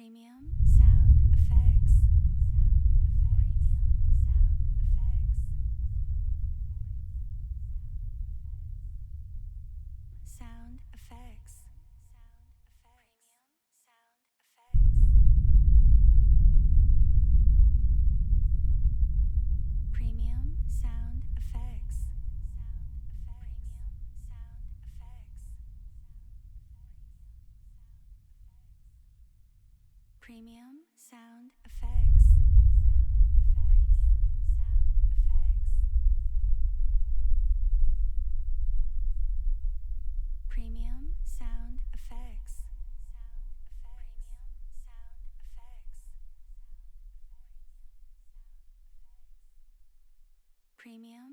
Premium sound effects. Sound effects. Premium sound effects. Premium sound effects. Premium sound effects. Premium